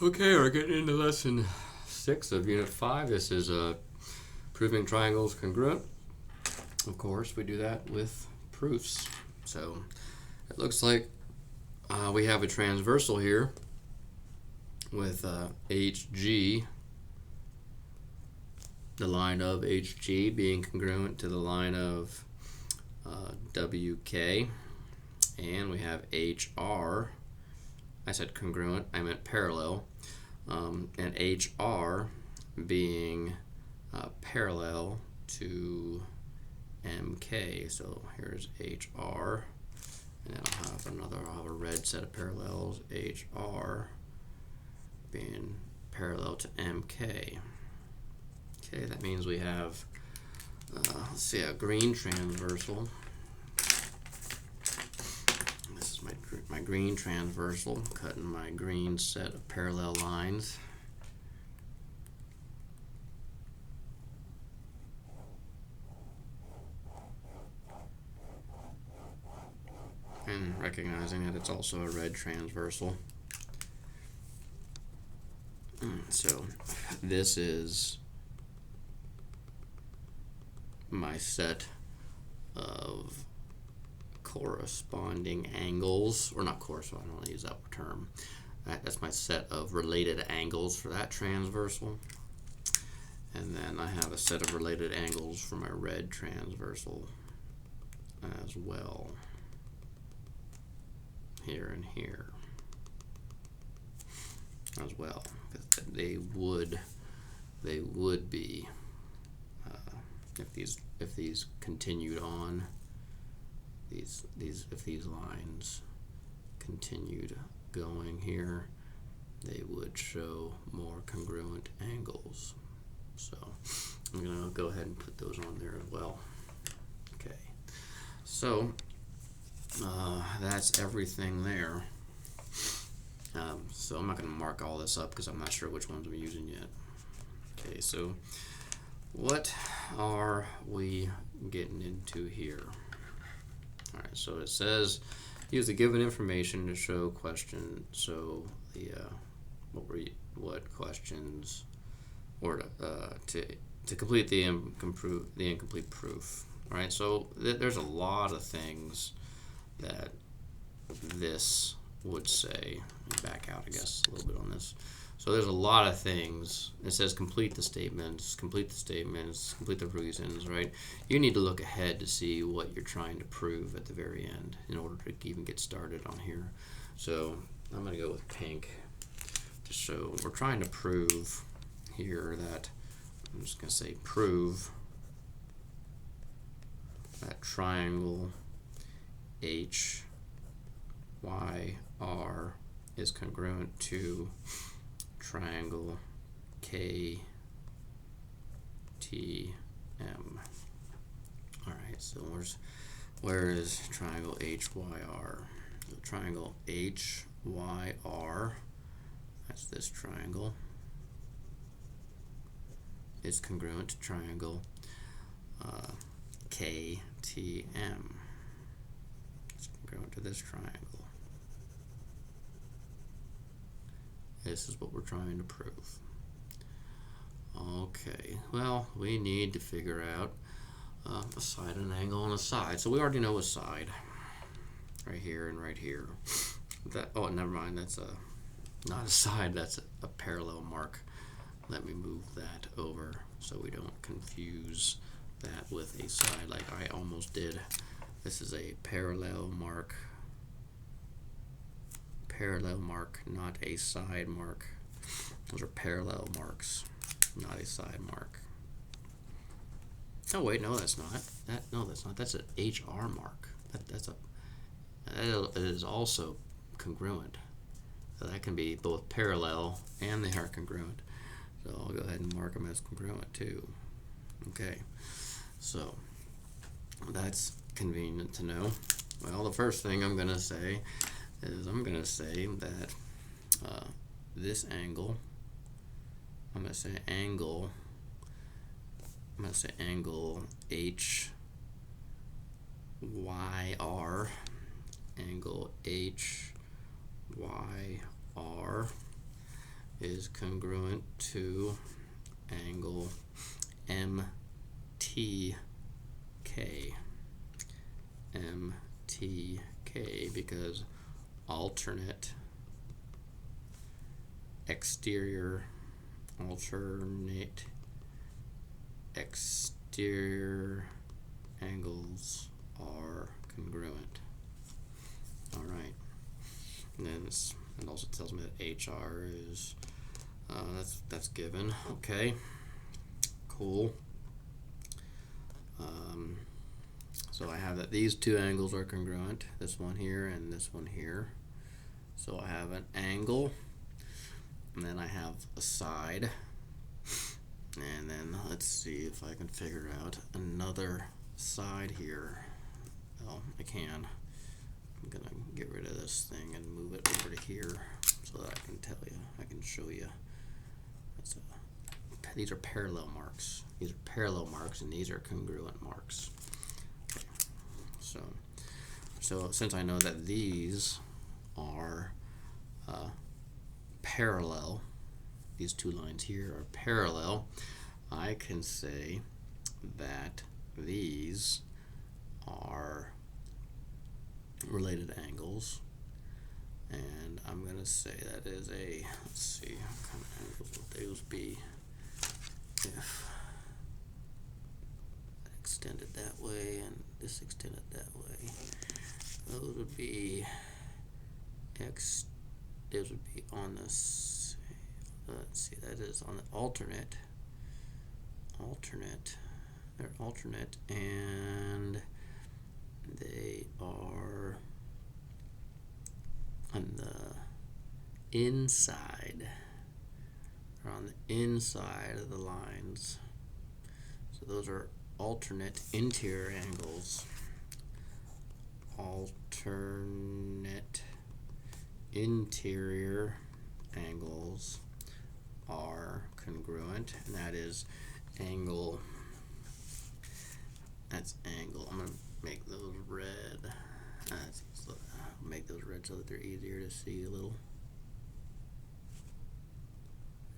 Okay, we're getting into lesson 6 of unit 5. This is proving triangles congruent. Of course, we do that with proofs. So it looks like we have a transversal here with HG, the line of HG being congruent to the line of WK, and we have HR. I said congruent, I meant parallel, and HR being parallel to MK. So here's HR, and then I'll have a red set of parallels, HR being parallel to MK. Okay, that means we have, let's see, a green transversal. This is my green transversal, cutting my green set of parallel lines. And recognizing that it's also a red transversal. So this is my set of corresponding angles, or not corresponding, I don't want to use that term. That's my set of related angles for that transversal. And then I have a set of related angles for my red transversal as well. Here and here as well. They would be if these continued on, if these lines continued going here, they would show more congruent angles. So I'm going to go ahead and put those on there as well. Okay, so that's everything there. So I'm not going to mark all this up because I'm not sure which ones I'm using yet. Okay, so what are we getting into here? All right, so it says use the given information to show question. So the what questions, or to complete the incomplete proof. All right, so there's a lot of things that this would say. Let me back out, I guess, a little bit on this. So there's a lot of things. It says complete the statements, complete the reasons, right? You need to look ahead to see what you're trying to prove at the very end in order to even get started on here. So I'm going to go with pink to show we're trying to prove here that, I'm just going to say prove that triangle HYR is congruent to triangle KTM. Alright, so where is triangle HYR? The triangle HYR, that's this triangle, is congruent to triangle KTM. It's congruent to this triangle. This is what we're trying to prove. Okay, well, we need to figure out a side and an angle on a side. So we already know a side, right here and right here. Oh, never mind, that's not a side, that's a parallel mark. Let me move that over so we don't confuse that with a side like I almost did. This is a parallel mark, not a side mark. Those are parallel marks, not a side mark. Oh wait, no, that's not. That's an HR mark. That is also congruent. So that can be both parallel and they are congruent. So I'll go ahead and mark them as congruent too. Okay, so that's convenient to know. Well, the first thing I'm going to say is that this angle, I'm going to say angle HYR, angle HYR is congruent to angle MTK. MTK, because alternate exterior angles are congruent. All right, and then it also tells me that HR is that's given. Okay, cool. So I have that these two angles are congruent, this one here and this one here. So I have an angle, and then I have a side, and then let's see if I can figure out another side here. Oh, I can. I'm gonna get rid of this thing and move it over to here so that I can tell you, I can show you. These are parallel marks. These are parallel marks, and these are congruent marks. Okay. So since I know that these are parallel, these two lines here are parallel, I can say that these are related angles, and I'm going to say that is a, let's see, what kind of angles would those be if that extended that way and this extended that way. Those would be those would be on this, let's see, that is on the alternate, they're alternate, and they are on the inside. They're on the inside of the lines. So those are alternate interior angles. Alternate interior angles are congruent, and that is angle. That's angle. I'm gonna make those red. Make those red so that they're easier to see a little.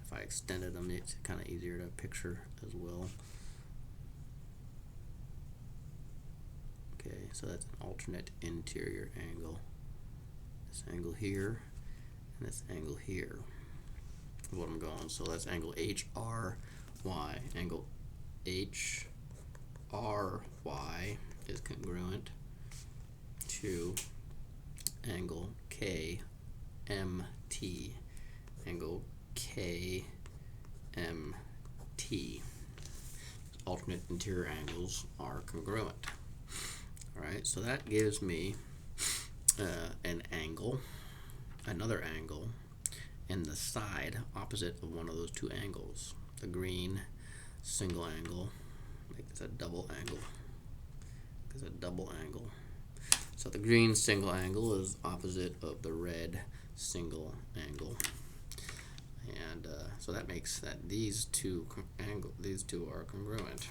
If I extended them, it's kind of easier to picture as well. Okay, so that's an alternate interior angle. This angle here and this angle here is what I'm going. So that's angle HRY. Angle HRY is congruent to angle KMT. Angle KMT. Alternate interior angles are congruent. Alright, so that gives me an angle, another angle, and the side opposite of one of those two angles. The green single angle, make this a double angle. It's a double angle. So the green single angle is opposite of the red single angle. And so that makes that these two are congruent.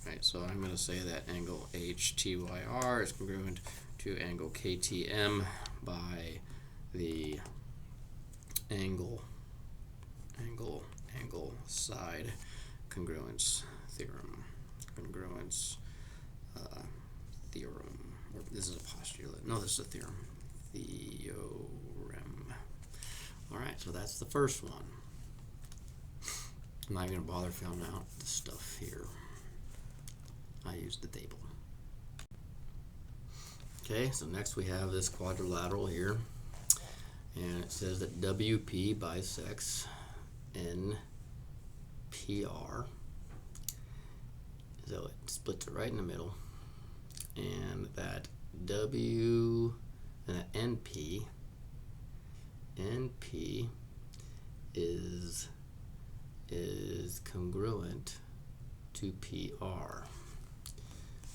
Right, so I'm going to say that angle HTYR is congruent to angle KTM by the angle side congruence theorem. Theorem. Or this is a postulate. No, this is a theorem. Theorem. Alright, so that's the first one. I'm not going to bother filling out the stuff here. I used the table. Okay, so next we have this quadrilateral here, and it says that WP bisects NPR, so it splits it right in the middle, and that W and that NP is congruent to PR.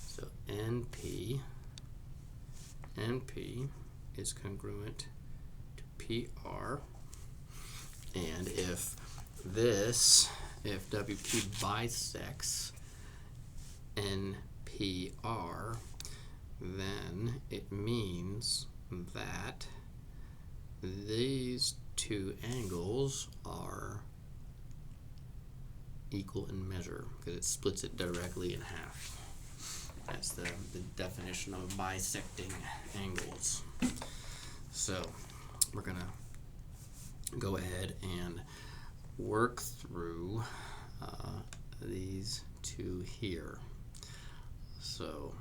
So NP is congruent to PR, and if WP bisects NPR, then it means that these two angles are equal in measure, because it splits it directly in half. That's the definition of bisecting angles. So we're going to go ahead and work through these two here. So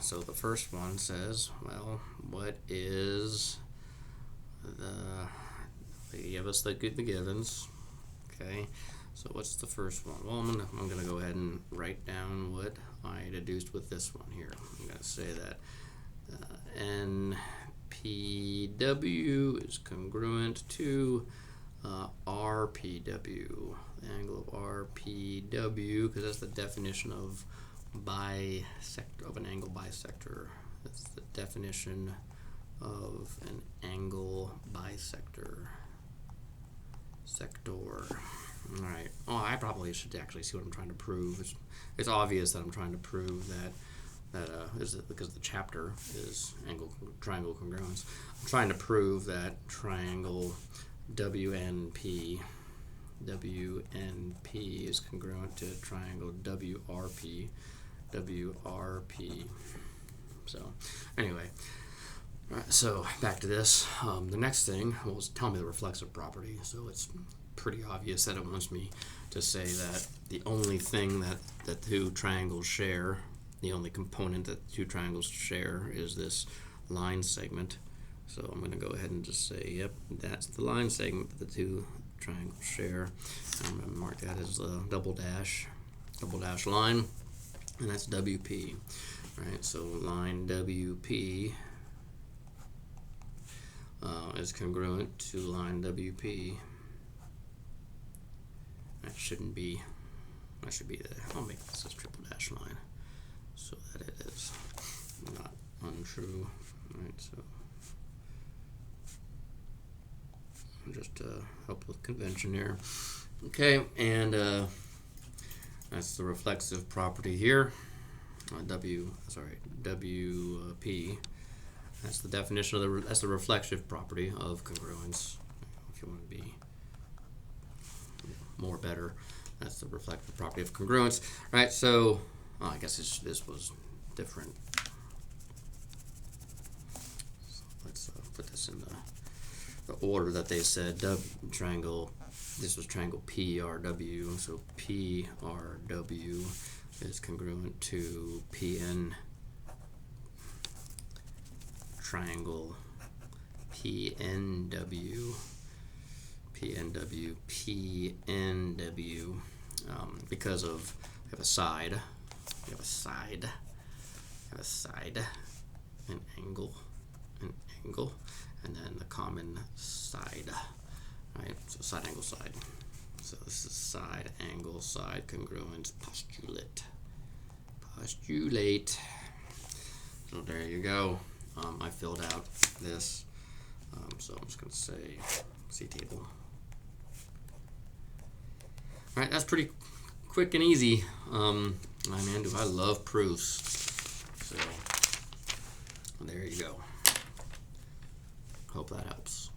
so the first one says, well, what is they give us the givens. Okay, so what's the first one? Well, I'm gonna go ahead and write down what I deduced with this one here. I'm gonna say that NPW is congruent to RPW, the angle of RPW, because that's the definition of an angle bisector. That's the definition of an angle bisector. Sector. All right. Oh, I probably should actually see what I'm trying to prove. It's obvious that I'm trying to prove that is it because the chapter is triangle congruence. I'm trying to prove that triangle WNP is congruent to triangle WRP. So anyway, all right, so back to this. The next thing was tell me the reflexive property. So it's pretty obvious that it wants me to say that the only thing that the two triangles share, the only component that the two triangles share, is this line segment. So I'm going to go ahead and just say, yep, that's the line segment that the two triangles share. I'm going to mark that as a double dash line, and that's WP. Right, so line WP is congruent to line WP. That should be there. I'll make this as triple dash line so that it is not untrue. Right, so just help with convention here. Okay, and that's the reflexive property here. WP. That's the definition of that's the reflexive property of congruence. If you want to be more better, that's the reflective property of congruence. Right. So I guess this was different. So let's put this in the order that they said. Triangle. This was triangle PRW. So PRW is congruent to PN triangle PNW because of we have a side, an angle, and then the common side, right? So side, angle, side. So this is side, angle, side congruence postulate. So there you go. I filled out this. So I'm just going to say C table. All right, that's pretty quick and easy. Man, do I love proofs. So there you go. Hope that helps.